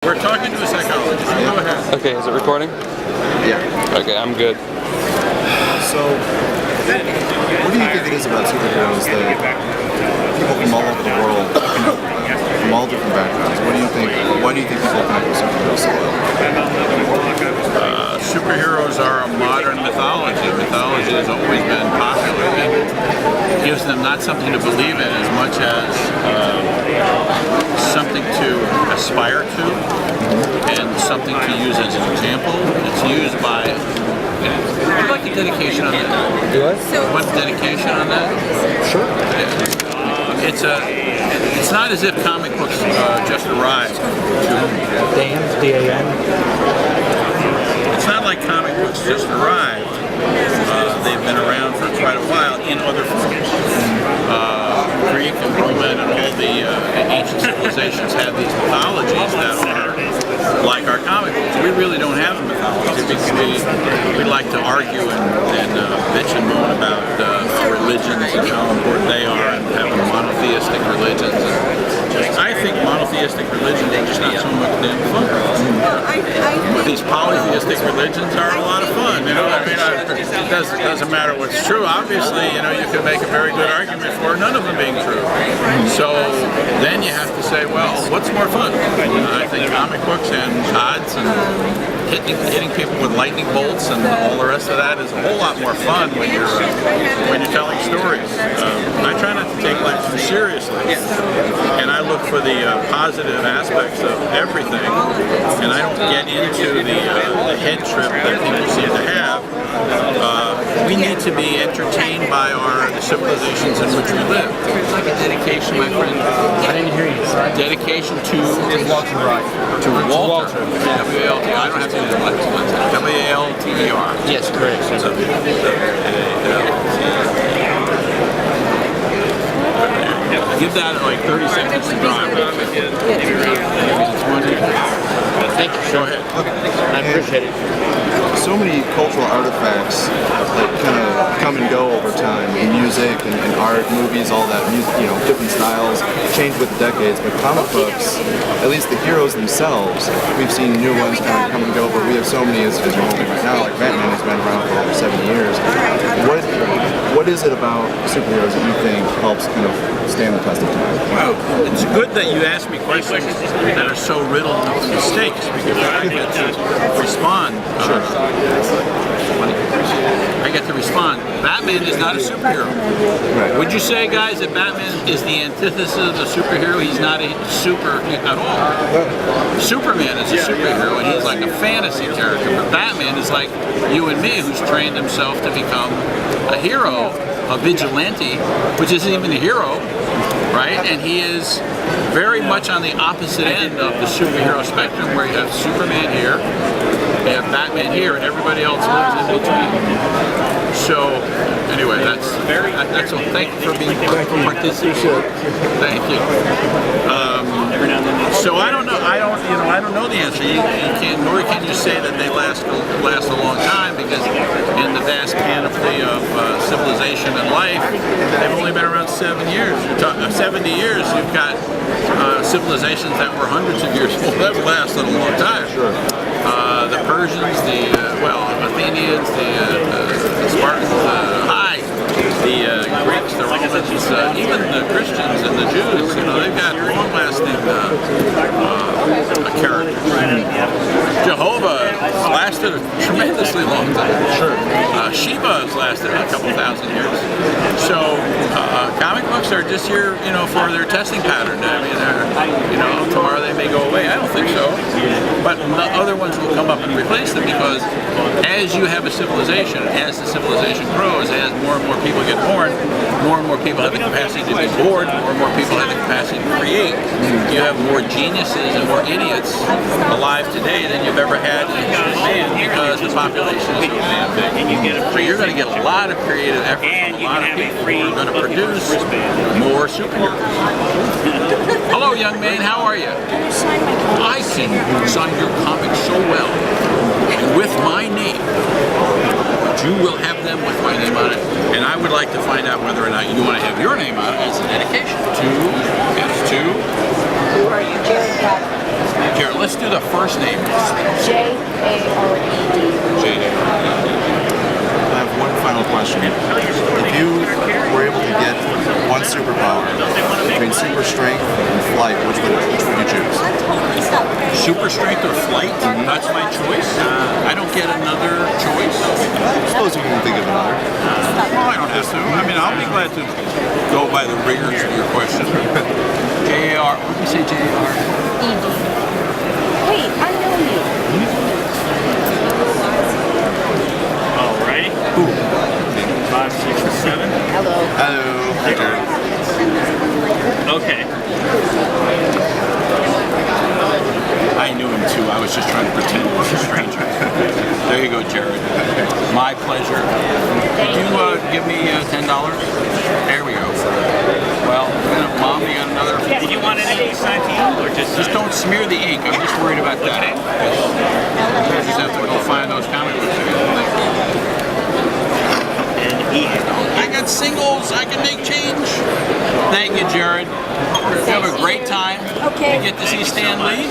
We're talking to a psychologist. Go ahead. Okay, is it recording? Yeah. Okay, I'm good. So, what do you think it is about superheroes that people from all over the world, from all different backgrounds, why do you think people connect with superheroes so well? Superheroes are a modern mythology. Mythology has always been popular. It gives them not something to believe in as much as something to aspire to and something to use as an example. It's used by... Would you like a dedication on that? Do I? Want a dedication on that? Sure. It's not as if comic books just arrived. Dan, D-A-N. It's not like comic books just arrived. They've been around for quite a while in other forms. Greek and Roman and all the ancient civilizations have these mythologies that are like our comic books. We really don't have a mythology because we like to argue and bitch and moan about religions and how important they are and having monotheistic religions. I think monotheistic religions are just not so much damn fun. But these polytheistic religions are a lot of fun. You know, I mean, it doesn't matter what's true. Obviously, you know, you can make a very good argument for none of them being true. So then you have to say, well, what's more fun? I think comic books and odds and hitting people with lightning bolts and all the rest of that is a whole lot more fun when you're telling stories. I try not to take life too seriously, and I look for the positive aspects of everything, and I don't get into the head trip that people seem to have. We need to be entertained by the civilizations in which we live. It's like a dedication, my friend. I didn't hear you. Sorry. Dedication to Walter Wright. To Walter. W-A-L-T. I don't have to do that. W-A-L-T-E-R. Yes, correct. Give that like 30 seconds to drive. Thank you. Go ahead. I appreciate it. So many cultural artifacts that kind of come and go over time in music and art, movies, all that, you know, different styles change with the decades. But comic books, at least the heroes themselves, we've seen new ones kind of come and go, but we have so many as you're holding right now. Like Batman has been around for over 70 years. What is it about superheroes that you think helps kind of stand the test of time? Well, it's good that you ask me questions that are so riddled with mistakes because I get to respond. I get to respond. Batman is not a superhero. Right. Would you say, guys, that Batman is the antithesis of a superhero? He's not a super at all. Superman is a superhero, and he's like a fantasy character. But Batman is like you and me, who's trained himself to become a hero, a vigilante, which isn't even a hero, right? And he is very much on the opposite end of the superhero spectrum, where you have Superman here, you have Batman here, and everybody else lives in between. So, anyway, that's all. Thank you for being participating. Thank you. So I don't know. I don't know the answer. You can't, nor can you say that they last a long time, because in the vast panoply of civilization and life, they've only been around 7 years. 70 years. You've got civilizations that were hundreds of years old. That lasted a long time. Sure. The Persians, the Athenians, the Spartans, the Greeks, the Romans, even the Christians and the Jews. You know, they've got long-lasting characters. Jehovah lasted a tremendously long time. Sure. Shiva has lasted a couple thousand years. So comic books are just here, you know, for their testing pattern. I mean, you know, tomorrow they may go away. I don't think so. But the other ones will come up and replace them, because as you have a civilization, as the civilization grows, as more and more people get born, more and more people have the capacity to be bored, more and more people have the capacity to create. You have more geniuses and more idiots alive today than you've ever had in man, because the population is so damn big. So you're going to get a lot of creative effort from a lot of people who are going to produce more superheroes. Hello, young man, how are you? I can sign your comics so well, and with my name. You will have them with my name on it, and I would like to find out whether or not you want to have your name on it as a dedication to, yes, to Here, let's do the first name. Jared. I have one final question. If you were able to get one superpower between super strength and flight, which would you choose? Super strength or flight? That's my choice. I don't get another choice. I suppose you can think of another. Well, I don't have to. I mean, I'll be glad to go by the rigors of your question. J-A-R. What did you say, J-A-R? Wait, I know you. Alrighty. 5, 6, 7. Hello. Hello. Hey, Jared. Okay. I knew him too. I was just trying to pretend he was a stranger. There you go, Jared. My pleasure. Could you give me $10? There we go. Well, Mom, you got another. Did you want any signed to you or just Don't smear the ink. I'm just worried about that. I just have to go find those comic books again. and E? I got singles. I can make change. Thank you, Jared. You have a great time. Okay. You get to see Stan Lee.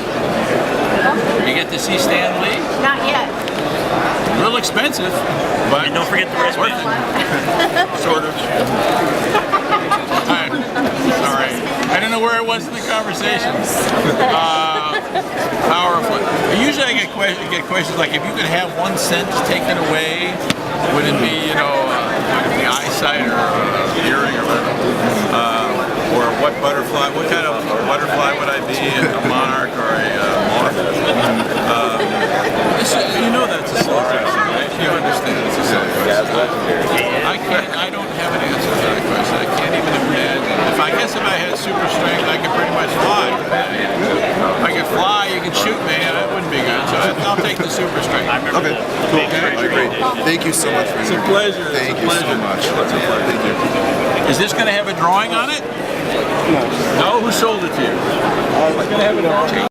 You get to see Stan Lee. Not yet. A little expensive, but And don't forget the worth wristband. it. Sort of. All right. I don't know where I was in the conversation. Powerful. Usually I get questions like, if you could have 1 cent taken away, would it be, the eyesight or hearing or whatever? Or what kind of butterfly would I be? A monarch or a moth? That's a silly question, right? You understand it's a silly question. I don't have an answer to that question. I can't even imagine. If I had super strength, I could pretty much fly. If I could fly, you could shoot me, and that wouldn't be good. So I'll take the super strength. Okay, cool. I agree. Thank you so much for It's a pleasure. Thank It's a you pleasure. so much. Thank you. Is this going to have a drawing on it? No. No? Who sold it to you? It's going to have a drawing.